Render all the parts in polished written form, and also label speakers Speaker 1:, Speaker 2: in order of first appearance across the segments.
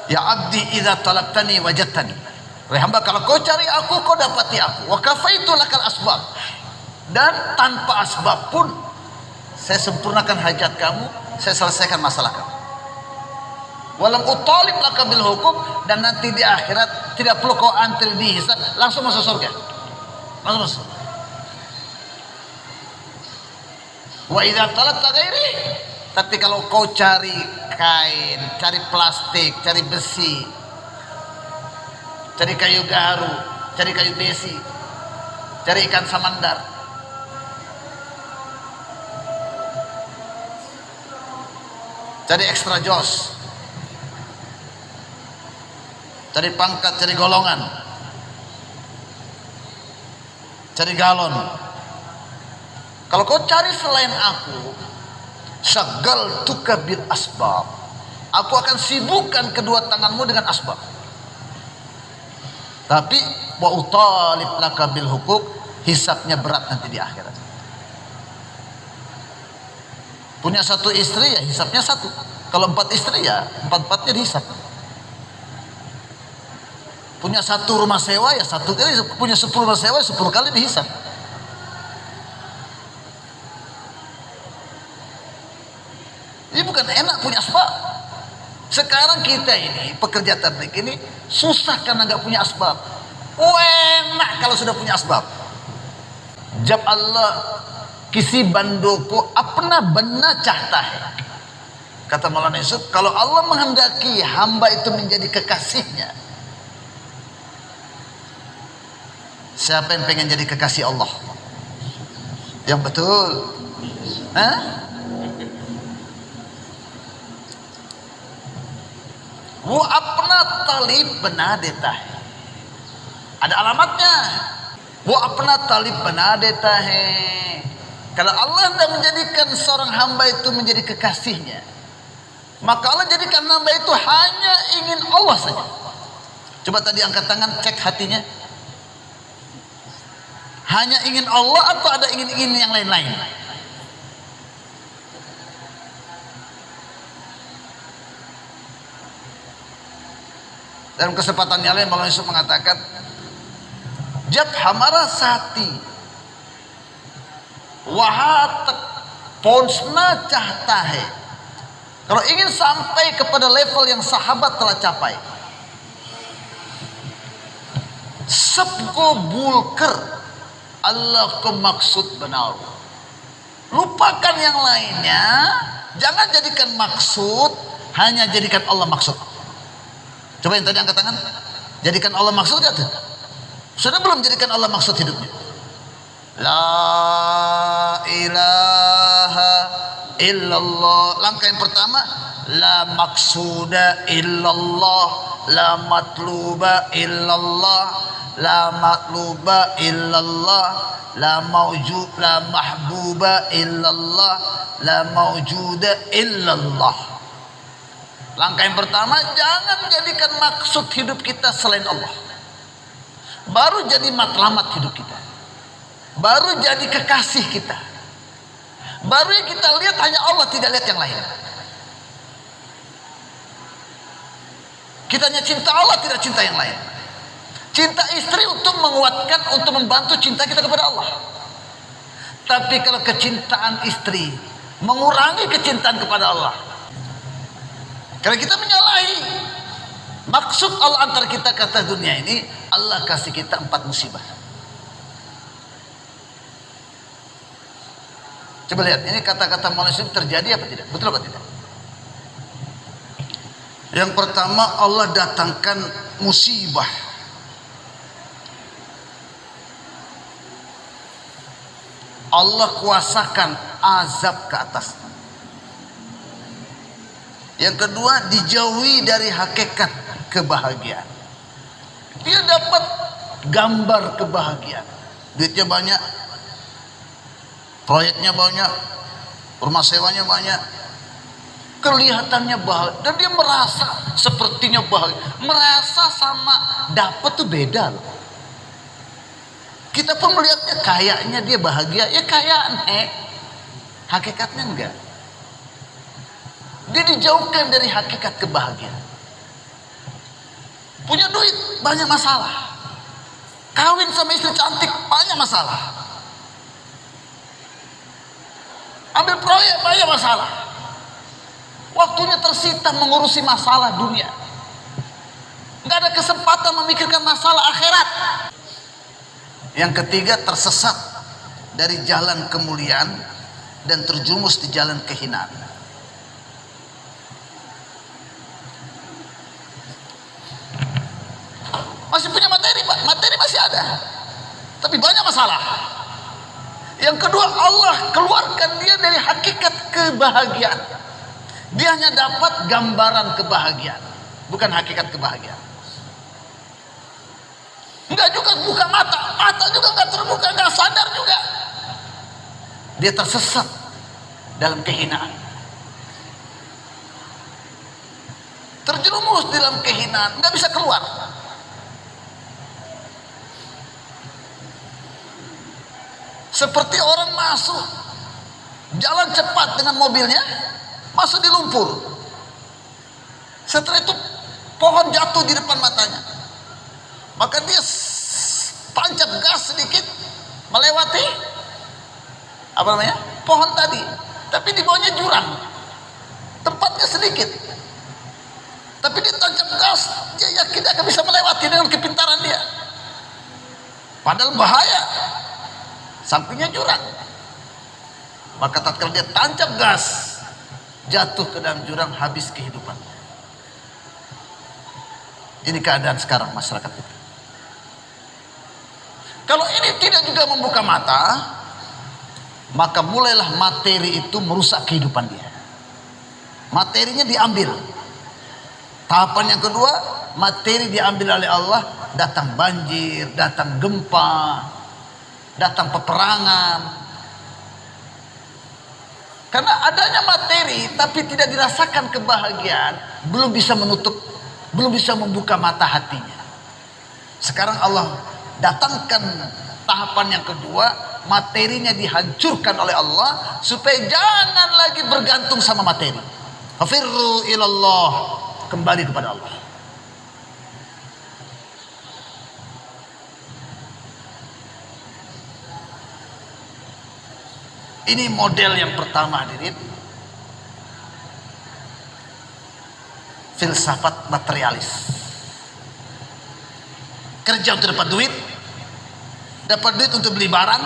Speaker 1: Ya abdi idza talabtani wajadtani. Wahai hamba, kalau kau cari aku, kau dapati aku. Wa kafaitu lakal asbab. Dan tanpa asbab pun saya sempurnakan hajat kamu, saya selesaikan masalah kamu. Walam utalib laka bil hukum, dan nanti di akhirat tidak perlu kau antri di hisab, langsung masuk surga. Langsung masuk. Wa idza talabta ghairi, tapi kalau kau cari kain, cari plastik, cari besi, cari kayu garu, cari kayu besi, cari ikan samandar, cari extra jos, cari pangkat, cari golongan, cari galon. Kalau kau cari selain aku, syagal tuka bil asbab, aku akan sibukkan kedua tanganmu dengan asbab. Tapi wa utalib laka bil hukuk, hisabnya berat nanti di akhirat. Punya satu istri ya hisabnya satu. Kalau 4 istri ya 4-4-nya dihisab. Punya satu rumah sewa ya satu kali, punya 10 rumah sewa 10 kali dihisab. Ini bukan enak punya asbab. Sekarang kita ini pekerja tabligh ini susah karena nggak punya asbab. Enak kalau sudah punya asbab. Jab Allah kisi bandoko apna benna cahta. Kata Maulana Yusuf, kalau Allah menghendaki hamba itu menjadi kekasihnya, siapa yang pengen jadi kekasih Allah? Yang betul. Wa apna talib benadetah. Ada alamatnya. Wa apna talib benadetah. Kalau Allah hendak menjadikan seorang hamba itu menjadi kekasihnya, maka Allah jadikan hamba itu hanya ingin Allah saja. Coba tadi angkat tangan, cek hatinya. Hanya ingin Allah atau ada ingin-ingin yang lain-lain? Dalam kesempatan yang lain Maulana Yusuf mengatakan, jab hamara sati wahatak ponsna cahtahe. Kalau ingin sampai kepada level yang sahabat telah capai, sebgo bulker Allah ke maksud benar. Lupakan yang lainnya, jangan jadikan maksud, hanya jadikan Allah maksud. Coba yang tadi angkat tangan, jadikan Allah maksud gak tuh? Sudah belum jadikan Allah maksud hidupnya? La ilaha illallah. Langkah yang pertama, la maksuda illallah, la matluba illallah, la matluba illallah, la mawjud, la mahbuba illallah, la mawjuda illallah. Langkah yang pertama, jangan jadikan maksud hidup kita selain Allah. Baru jadi matlamat hidup kita. Baru jadi kekasih kita. Baru yang kita lihat hanya Allah, tidak lihat yang lain. Kita hanya cinta Allah, tidak cinta yang lain. Cinta istri untuk menguatkan, untuk membantu cinta kita kepada Allah. Tapi kalau kecintaan istri mengurangi kecintaan kepada Allah, karena kita menyalahi maksud Allah antara kita ke atas dunia ini, Allah kasih kita 4 musibah. Coba lihat, ini kata-kata Maulana Yusuf terjadi apa tidak? Betul apa tidak? Yang pertama, Allah datangkan musibah. Allah kuasakan azab ke atasnya. Yang kedua, dijauhi dari hakikat kebahagiaan. Dia dapat gambar kebahagiaan. Duitnya banyak, proyeknya banyak, rumah sewanya banyak, kelihatannya bahagia, dan dia merasa sepertinya bahagia. Merasa sama dapat tuh beda loh. Kita pun melihatnya kayaknya dia bahagia, ya kayaan, hakikatnya enggak. Dia dijauhkan dari hakikat kebahagiaan. Punya duit banyak masalah. Kawin sama istri cantik banyak masalah. Ambil proyek banyak masalah. Waktunya tersita mengurusi masalah dunia. Nggak ada kesempatan memikirkan masalah akhirat. Yang ketiga, tersesat dari jalan kemuliaan dan terjumus di jalan kehinaan. Masih punya materi, Pak. Materi masih ada. Tapi banyak masalah. Yang kedua, Allah keluarkan dia dari hakikat kebahagiaan. Dia hanya dapat gambaran kebahagiaan, bukan hakikat kebahagiaan. Enggak juga buka mata, mata juga enggak terbuka, enggak sadar juga. Dia tersesat dalam kehinaan. Terjerumus dalam kehinaan, enggak bisa keluar. Seperti orang masuk jalan cepat dengan mobilnya, masuk di lumpur. Setelah itu pohon jatuh di depan matanya, maka dia tancap gas sedikit melewati pohon tadi, tapi di bawahnya jurang, tempatnya sedikit, tapi dia tancap gas, dia yakin dia akan bisa melewati dengan kepintaran dia, padahal bahaya, sampingnya jurang. Maka tatkala dia tancap gas, jatuh ke dalam jurang, habis kehidupan. Ini keadaan sekarang masyarakat kita. Kalau ini tidak juga membuka mata, maka mulailah materi itu merusak kehidupan dia. Materinya diambil. Tahapan yang kedua, materi diambil oleh Allah, datang banjir, datang gempa, datang peperangan. Karena adanya materi tapi tidak dirasakan kebahagiaan, belum bisa menutup, belum bisa membuka mata hatinya. Sekarang Allah datangkan tahapan yang kedua, materinya dihancurkan oleh Allah supaya jangan lagi bergantung sama materi. Fafirru ilallah, kembali kepada Allah. Ini model yang pertama, hadirin. Filsafat materialis. Kerja untuk dapat duit untuk beli barang,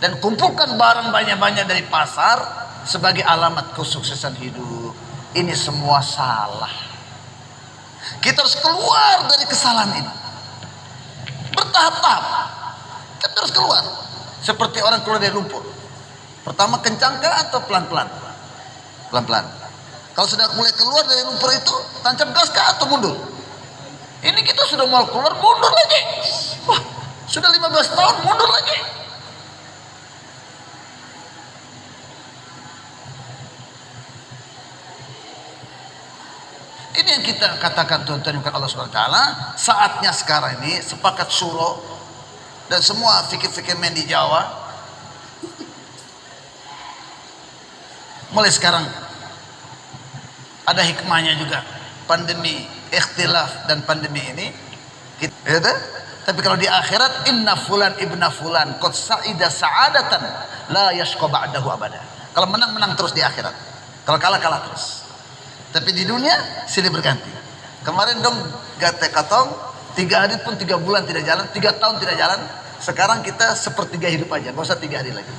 Speaker 1: dan kumpulkan barang banyak-banyak dari pasar sebagai alamat kesuksesan hidup. Ini semua salah. Kita harus keluar dari kesalahan ini. Bertahap-tahap. Kita harus keluar. Seperti orang keluar dari lumpur. Pertama kencangkah atau pelan-pelan? Pelan-pelan. Kalau sudah mulai keluar dari lumpur itu, tancap gas kah atau mundur? Ini kita sudah mau keluar, mundur lagi. Wah, sudah 15 tahun mundur lagi. Ini yang kita katakan, tuan-tuan yang Allah SWT, saatnya sekarang ini sepakat syuro dan semua fikir-fikir men di Jawa, mulai sekarang ada hikmahnya juga. Pandemi, ikhtilaf dan pandemi ini, gitu? Tapi kalau di akhirat, inna fulan ibna fulan qad sa'ida sa'adatan la yashqa ba'dahu abada. Kalau menang, menang terus di akhirat. Kalau kalah, kalah terus. Tapi di dunia silih berganti. Kemarin dong gate katong 3 hari pun 3 bulan tidak jalan, 3 tahun tidak jalan. Sekarang kita sepertiga hidup aja, nggak usah 3 hari lagi.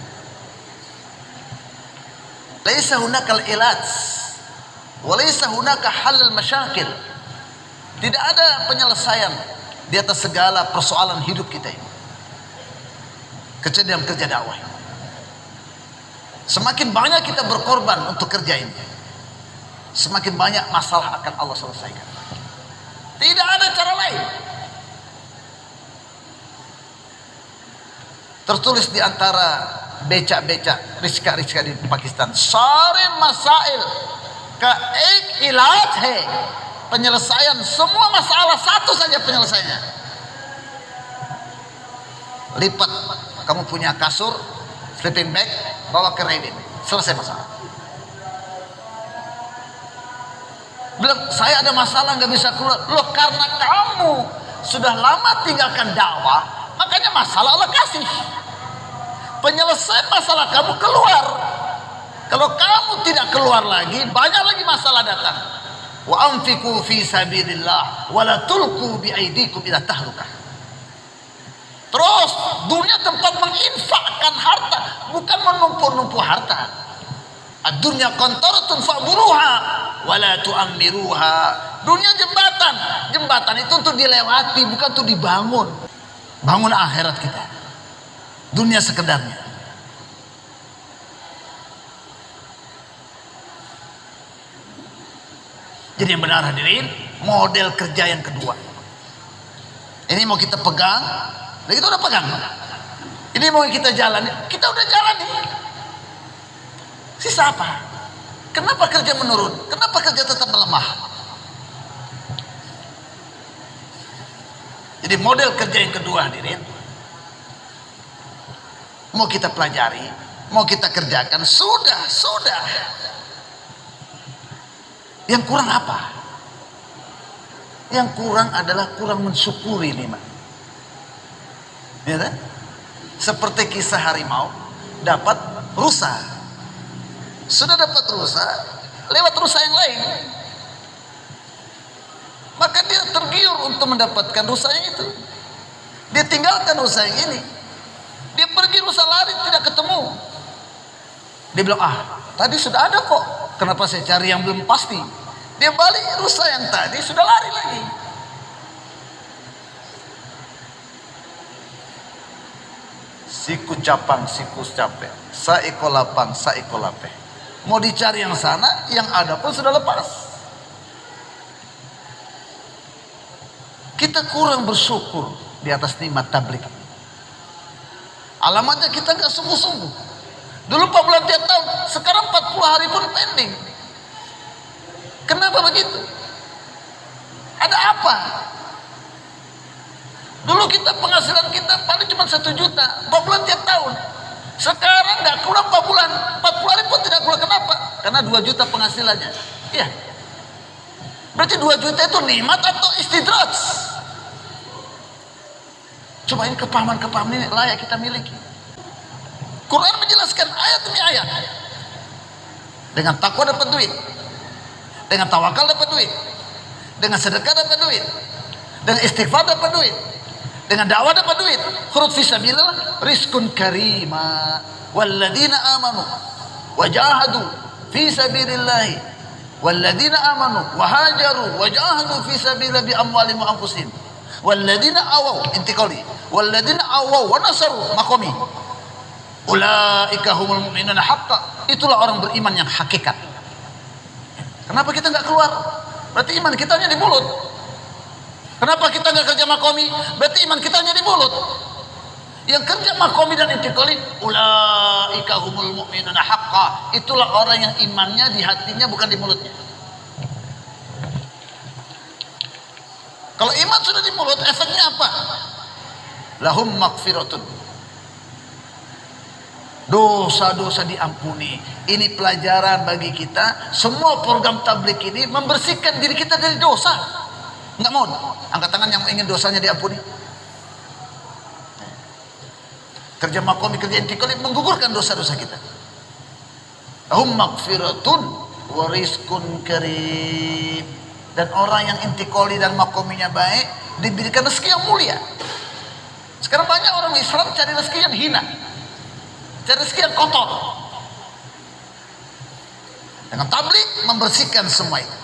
Speaker 1: Laisa hunakal ilaj wa laisa hunaka halal masyakil. Tidak ada penyelesaian di atas segala persoalan hidup kita ini, kecuali dalam kerja dakwah. Semakin banyak kita berkorban untuk kerja ini, semakin banyak masalah akan Allah selesaikan. Tidak ada cara lain. Tertulis di antara becak-becak Rizka di Pakistan, Sarin Masail ka ek ilaj hai. Penyelesaian semua masalah satu saja penyelesaiannya. Lipat, kamu punya kasur, sleeping bag, bawa ke Reddit, selesai masalah. bilang saya ada masalah nggak bisa keluar. Loh, karena kamu sudah lama tinggalkan dakwah, makanya masalah Allah kasih. Penyelesaian masalah kamu keluar. Kalau kamu tidak keluar lagi, banyak lagi masalah datang. Wa anfiqu fi sabilillah wa la tulqu bi aydikum ila tahlukah. Terus dunia tempat menginfakkan harta, bukan menumpuk-numpuk harta. Ad-dunya qantaratun fa'buruha wa la tu'ammiruha. Dunia jembatan. Jembatan itu untuk dilewati, bukan untuk dibangun. Bangun akhirat kita. Dunia sekedarnya. Jadi yang benar hadirin, model kerja yang kedua. Ini mau kita pegang, dan kita udah pegang. Ini mau kita jalani, kita udah jalani. Sisa apa? Kenapa kerja menurun? Kenapa kerja tetap melemah? Jadi model kerja yang kedua hadirin, mau kita pelajari, mau kita kerjakan, sudah. Yang kurang apa? Yang kurang adalah kurang mensyukuri nikmat. Ya kan? Seperti kisah harimau dapat rusa. Sudah dapat rusa, lewat rusa yang lain. Maka dia tergiur untuk mendapatkan rusa yang itu. Dia tinggalkan rusa yang ini. Dia pergi, rusa lari, tidak ketemu. Dia bilang, tadi sudah ada kok. Kenapa saya cari yang belum pasti? Dia balik, rusa yang tadi sudah lari lagi. Siku capang, siku capek. Saiko lapang, saiko lape. Mau dicari yang sana, yang ada pun sudah lepas. Kita kurang bersyukur di atas nikmat tabligh. Alamatnya kita nggak sungguh-sungguh. Dulu 4 bulan tiap tahun, sekarang 40 hari pun pending. Kenapa begitu? Ada apa? Dulu kita penghasilan kita paling cuma 1 juta, 4 bulan tiap tahun. Sekarang nggak keluar 4 bulan, 40 hari pun tidak keluar. Kenapa? Karena 2 juta penghasilannya. Iya. Berarti 2 juta itu nikmat atau istidraj? Cobain kepahaman ini layak kita miliki. Quran menjelaskan ayat demi ayat. Dengan takwa dapat duit. Dengan tawakal dapat duit. Dengan sedekah dapat duit. Dengan istighfar dapat duit. Dengan dakwah dapat duit. Khurud fi sabilillah rizqun karima. Walladzina amanu wajahadu fi sabilillah. Walladzina amanu wahajaru wajahadu fi sabilillah bi amwalihim wa anfusihim. Walladzina awaw intiqali. Walladzina awaw wa nasaru maqami. Ulaika humul mu'minuna haqqan. Itulah orang beriman yang hakikat. Kenapa kita nggak keluar? Berarti iman kita hanya di mulut. Kenapa kita nggak kerja makomi? Berarti iman kita hanya di mulut. Yang kerja makomi dan intikali, ulaika humul mu'minuna haqqa. Itulah orang yang imannya di hatinya, bukan di mulutnya. Kalau iman sudah di mulut, efeknya apa? Lahum maghfiratun. Dosa-dosa diampuni. Ini pelajaran bagi kita. Semua program tabligh ini membersihkan diri kita dari dosa. Enggak mau angkat tangan yang ingin dosanya diampuni. Kerja makomi, kerja intikali menggugurkan dosa-dosa kita. Hum maghfiratun wa rizqun karim. Dan orang yang intikali dan makominya baik diberikan rezeki yang mulia. Sekarang banyak orang Islam cari rezeki yang hina, cari rezeki yang kotor. Dengan tabligh membersihkan semua itu.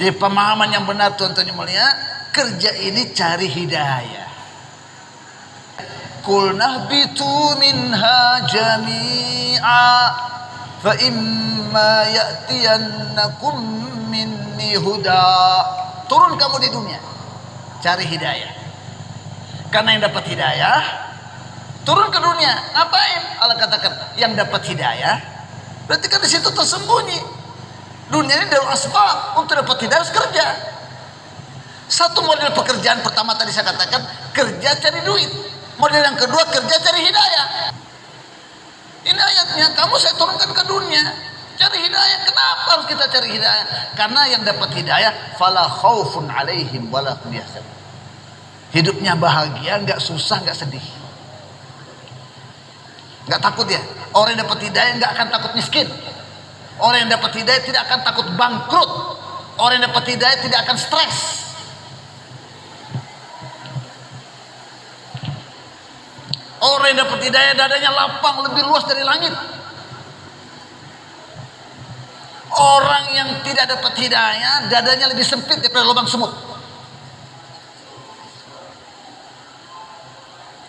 Speaker 1: Jadi pemahaman yang benar tuan-tuan yang mulia, kerja ini cari hidayah. Qul nahbitu minha jami'a fa imma ya'tiyannakum minni huda. Turun kamu di dunia, cari hidayah. Karena yang dapat hidayah turun ke dunia. Ngapain? Allah katakan yang dapat hidayah berarti kan di situ tersembunyi. Dunia ini darul asbab, untuk dapat hidayah harus kerja. Satu model pekerjaan pertama tadi saya katakan, kerja cari duit. Model yang kedua, kerja cari hidayah. Ini ayatnya, kamu saya turunkan ke dunia cari hidayah. Kenapa harus kita cari hidayah? Karena yang dapat hidayah, fala khaufun alaihim wala hum yahzanun. Hidupnya bahagia, nggak susah, nggak sedih, nggak takut ya. Orang yang dapat hidayah nggak akan takut miskin. Orang yang dapat hidayah tidak akan takut bangkrut. Orang yang dapat hidayah tidak akan stres. Orang yang dapat hidayah dadanya lapang, lebih luas dari langit. Orang yang tidak dapat hidayah dadanya lebih sempit daripada lubang semut.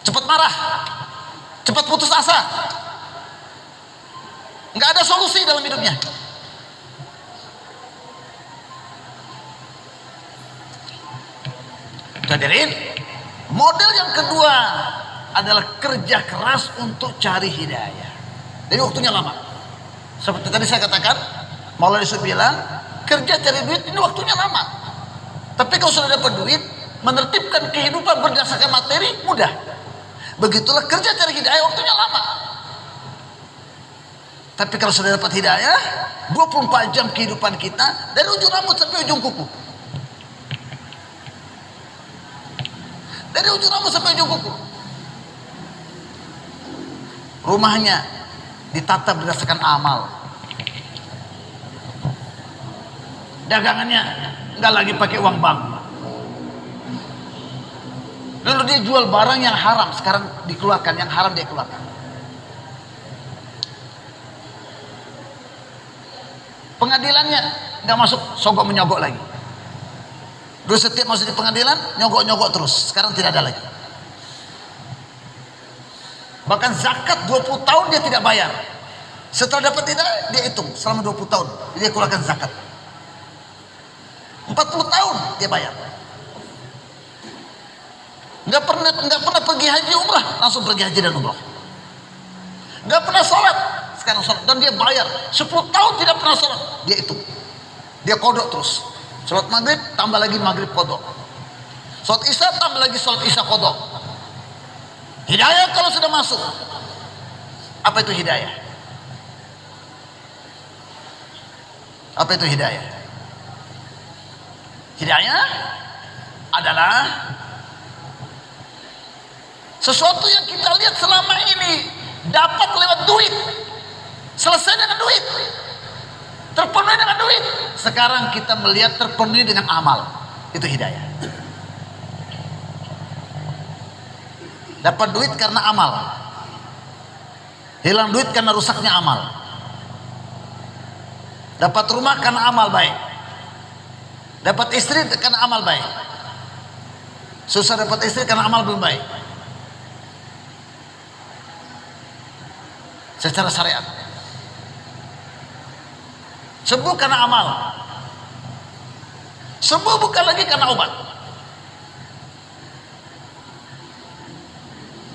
Speaker 1: Cepat marah, cepat putus asa, nggak ada solusi dalam hidupnya. Hadirin, model yang kedua adalah kerja keras untuk cari hidayah. Jadi waktunya lama. Seperti tadi saya katakan, Maulana Yusuf bilang, kerja cari duit ini waktunya lama. Tapi kalau sudah dapat duit, menertibkan kehidupan berdasarkan materi mudah. Begitulah kerja cari hidayah, waktunya lama. Tapi kalau sudah dapat hidayah, 24 jam kehidupan kita dari ujung rambut sampai ujung kuku. Dari ujung rambut sampai ujung kuku. Rumahnya ditata berdasarkan amal. Dagangannya nggak lagi pakai uang bank. Lalu dia jual barang yang haram, sekarang dikeluarkan, yang haram dia keluarkan. Pengadilannya nggak masuk sogok menyogok lagi. Dulu setiap masuk di pengadilan nyogok-nyogok terus, sekarang tidak ada lagi. Bahkan zakat 20 tahun dia tidak bayar. Setelah dapat hidayah dia hitung selama 20 tahun dia keluarkan zakat. 40 tahun dia bayar. Nggak pernah pergi haji umrah, langsung pergi haji dan umrah. Nggak pernah sholat, sekarang sholat, dan dia bayar. 10 tahun tidak pernah sholat, dia hitung, dia kodok terus. Sholat maghrib tambah lagi maghrib kodok, sholat isya tambah lagi sholat isya kodok. Hidayah kalau sudah masuk, apa itu hidayah? Apa itu hidayah? Hidayah adalah sesuatu yang kita lihat selama ini dapat lewat duit, selesai dengan duit, terpenuhi dengan duit. Sekarang kita melihat terpenuhi dengan amal. Itu hidayah. Dapat duit karena amal, hilang duit karena rusaknya amal. Dapat rumah karena amal baik, dapat istri karena amal baik. Susah dapat istri karena amal belum baik secara syariat. Sembuh karena amal, sembuh bukan lagi karena obat.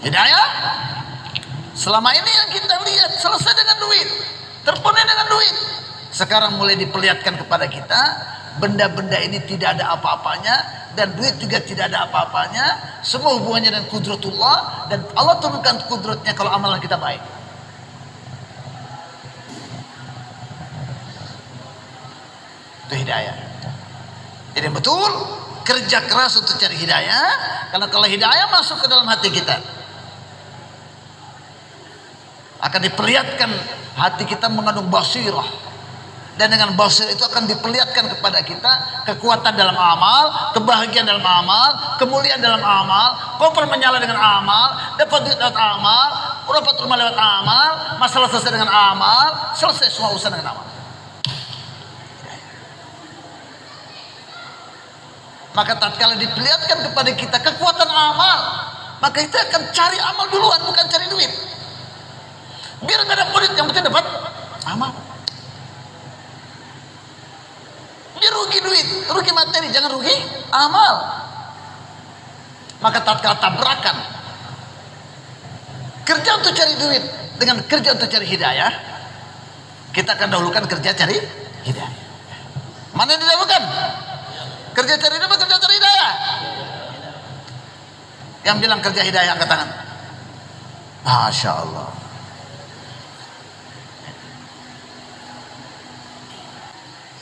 Speaker 1: Hidayah selama ini yang kita lihat selesai dengan duit, terpenuhi dengan duit. Sekarang mulai diperlihatkan kepada kita benda-benda ini tidak ada apa-apanya, dan duit juga tidak ada apa-apanya. Semua hubungannya dengan kudratullah, dan Allah turunkan kudratnya kalau amalan kita baik. Itu hidayah. Jadi betul kerja keras untuk cari hidayah, karena kalau hidayah masuk ke dalam hati kita, akan diperlihatkan hati kita mengandung basirah, dan dengan basirah itu akan diperlihatkan kepada kita kekuatan dalam amal, kebahagiaan dalam amal, kemuliaan dalam amal, koper menyala dengan amal, dapat duit lewat amal, dapat rumah lewat amal, masalah selesai dengan amal, selesai semua urusan dengan amal. Maka tatkala diperlihatkan kepada kita kekuatan amal, maka kita akan cari amal duluan, bukan cari duit. Biar nggak ada duit, yang penting dapat amal. Biar rugi duit, rugi materi, jangan rugi amal. Maka tatkala tabrakan kerja untuk cari duit dengan kerja untuk cari hidayah, kita akan dahulukan kerja cari hidayah. Mana yang didahulukan? Kerja cari duit, kerja cari hidayah. Yang bilang kerja hidayah angkat tangan. Masya Allah.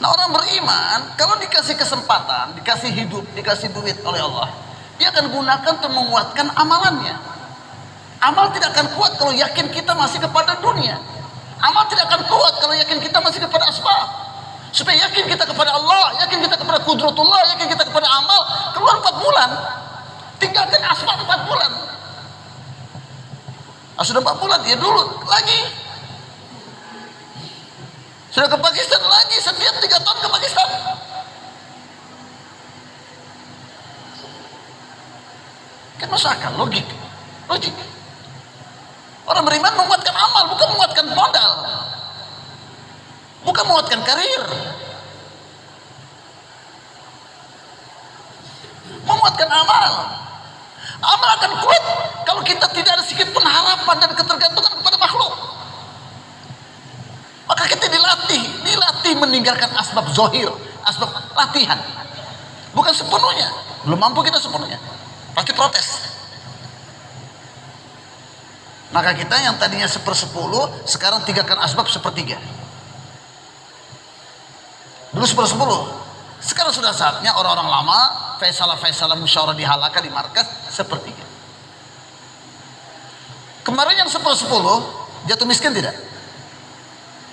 Speaker 1: Nah, orang beriman kalau dikasih kesempatan, dikasih hidup, dikasih duit oleh Allah, dia akan gunakan untuk menguatkan amalannya. Amal tidak akan kuat kalau yakin kita masih kepada dunia. Amal tidak akan kuat kalau yakin kita masih kepada asbab. Supaya yakin kita kepada Allah, yakin kita kepada kudratullah, yakin kita kepada amal, keluar 4 bulan. Tinggalkan asbab 4 bulan. Sudah 4 bulan, ya dulu lagi. Sudah ke Pakistan lagi, setiap 3 tahun ke Pakistan. Kan masuk akal, logik. Orang beriman menguatkan amal, bukan menguatkan modal, bukan menguatkan karir, menguatkan amal. Amal akan kuat kalau kita tidak ada sedikit pun harapan dan ketergantungan kepada makhluk. Maka kita dilatih meninggalkan asbab zohir, asbab latihan. Bukan sepenuhnya, belum mampu kita sepenuhnya, pasti protes. Maka kita yang tadinya 1/10, sekarang tinggalkan asbab 1/3. Dulu 1/10, sekarang sudah saatnya orang-orang lama, faisalah musyawarah di halaqah di markas 1/3. Kemarin yang 1/10 jatuh miskin tidak?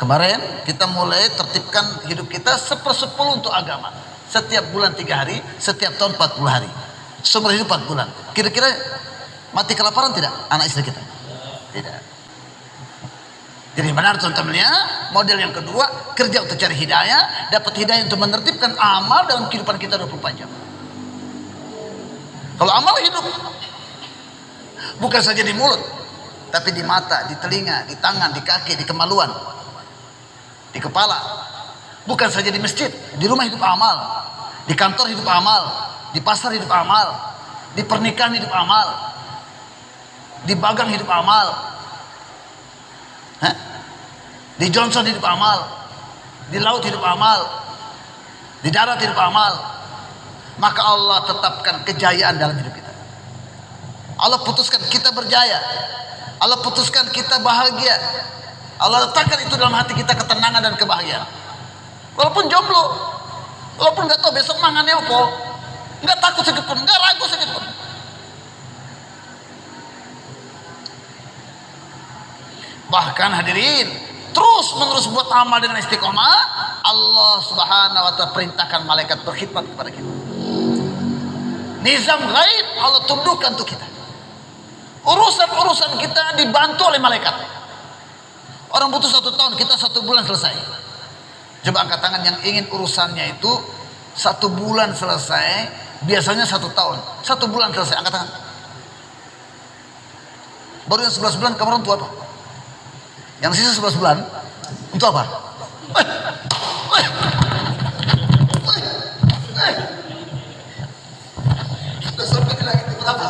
Speaker 1: Kemarin kita mulai tertibkan hidup kita 1/10 untuk agama. Setiap bulan 3 hari, setiap tahun 40 hari. Seumur hidup 4 bulan. Kira-kira mati kelaparan tidak anak istri kita? Tidak. Jadi benar teman-temannya, model yang kedua, kerja untuk cari hidayah, dapat hidayah untuk menertibkan amal dalam kehidupan kita 24 jam. Kalau amal hidup, bukan saja di mulut, tapi di mata, di telinga, di tangan, di kaki, di kemaluan, di kepala. Bukan saja di masjid, di rumah hidup amal, di kantor hidup amal, di pasar hidup amal, di pernikahan hidup amal, di bagang hidup amal, di Johnson hidup amal, di laut hidup amal, di darat hidup amal. Maka Allah tetapkan kejayaan dalam hidup kita. Allah putuskan kita berjaya, Allah putuskan kita bahagia, Allah letakkan itu dalam hati kita, ketenangan dan kebahagiaan. Walaupun jomblo, walaupun nggak tahu besok mangannya apa, nggak takut sedikit pun, nggak ragu sedikit pun. Bahkan hadirin, terus menerus buat amal dengan istiqomah, Allah Subhanahu wa ta'ala perintahkan malaikat berkhidmat kepada kita. Nizam gaib Allah tundukkan untuk kita. Urusan-urusan kita dibantu oleh malaikat. Orang butuh 1 tahun, kita 1 bulan selesai. Coba angkat tangan yang ingin urusannya itu 1 bulan selesai. Biasanya 1 tahun, 1 bulan selesai. Angkat tangan. Baru yang 11 bulan kamu orang tua apa? Yang sisa 11 bulan untuk apa? Sudah sampai ke lagi berapa?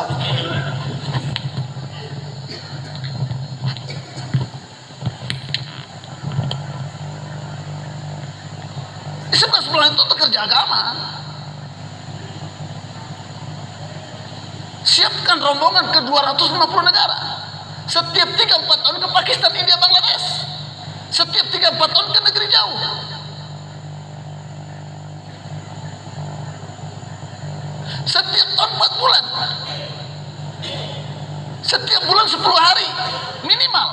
Speaker 1: Di 11 bulan itu untuk kerja agama. Siapkan rombongan ke 250 negara. Setiap 3-4 tahun ke Pakistan, India, Bangladesh. Setiap 3-4 tahun ke negeri jauh. Setiap tahun 4 bulan. Setiap bulan 10 hari minimal.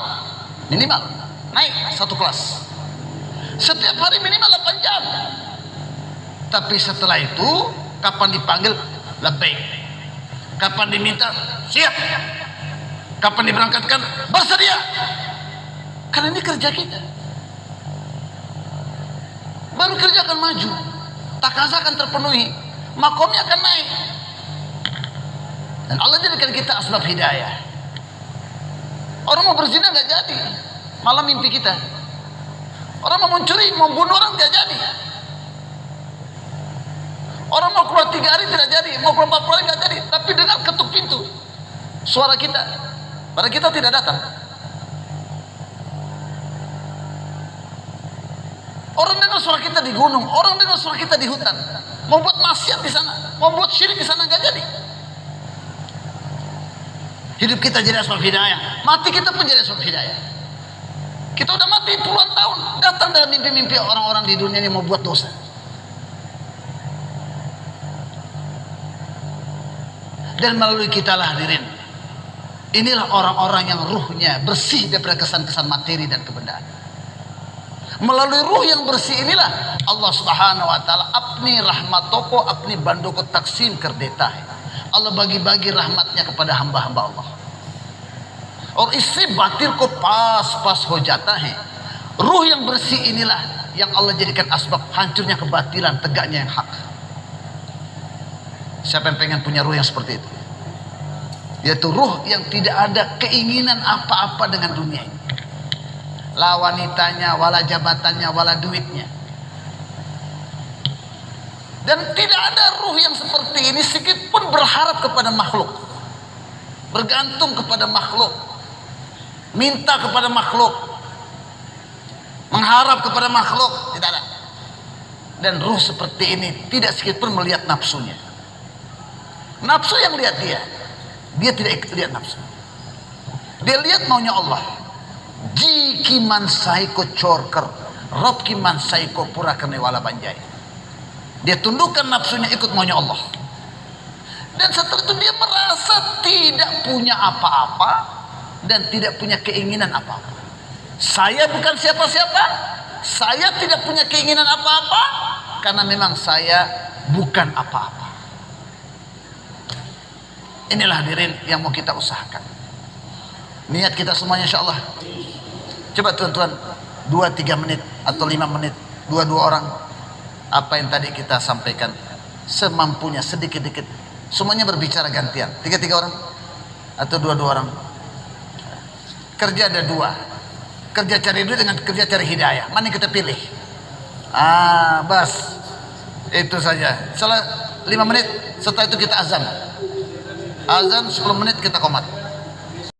Speaker 1: Minimal naik 1 kelas. Setiap hari minimal 8 jam. Tapi setelah itu kapan dipanggil labbaik, kapan diminta siap, kapan diberangkatkan bersedia. Karena ini kerja kita. Baru kerja akan maju, takasa akan terpenuhi, makomnya akan naik. Dan Allah jadikan kita asbab hidayah. Orang mau berzina nggak jadi, malah mimpi kita. Orang mau mencuri, mau bunuh orang nggak jadi. Orang mau keluar 3 hari tidak jadi, mau keluar 40 hari nggak jadi. Tapi dengar ketuk pintu, suara kita, padahal kita tidak datang. Orang dengar dengar suara kita di gunung, orang dengar suara kita di hutan. Mau buat maksiat di sana, mau buat syirik di sana nggak jadi. Hidup kita jadi asbab hidayah, mati kita pun jadi asbab hidayah. Kita udah mati puluhan tahun, datang dalam mimpi-mimpi orang-orang di dunia ini mau buat dosa. Dan melalui kita lah hadirin, inilah orang-orang yang ruhnya bersih daripada kesan-kesan materi dan kebendaan. Melalui ruh yang bersih inilah Allah Subhanahu wa taala apni rahmatoko apni bandoko taksim kerdeta. Allah bagi-bagi rahmatnya kepada hamba-hamba Allah. Or isi batil ko pas ho jata hai. Ruh yang bersih inilah yang Allah jadikan asbab hancurnya kebatilan, tegaknya yang hak. Siapa yang pengen punya ruh yang seperti itu? Yaitu ruh yang tidak ada keinginan apa-apa dengan dunia ini. La wanitanya, wala jabatannya, wala duitnya. Dan tidak ada ruh yang seperti ini sedikit pun berharap kepada makhluk, bergantung kepada makhluk, minta kepada makhluk, mengharap kepada makhluk, tidak ada. Dan ruh seperti ini tidak sedikit pun melihat nafsunya. Nafsu yang lihat dia tidak ikut lihat nafsu. Dia lihat maunya Allah. Jiki man saiko corker, rob ki man saiko pura kene wala banjai. Dia tundukkan nafsunya ikut maunya Allah. Dan setelah itu dia merasa tidak punya apa-apa dan tidak punya keinginan apa-apa. Saya bukan siapa-siapa, saya tidak punya keinginan apa-apa karena memang saya bukan apa-apa. Inilah hadirin yang mau kita usahakan. Niat kita semuanya insyaallah. Coba tuan-tuan 2-3 menit atau 5 menit, dua orang, apa yang tadi kita sampaikan semampunya sedikit-sedikit, semuanya berbicara gantian, 3-3 orang atau 2-2 orang. Kerja ada 2, kerja cari duit dengan kerja cari hidayah, mana yang kita pilih? Bas itu saja. Setelah 5 menit, setelah itu kita azan 10 menit kita qomat.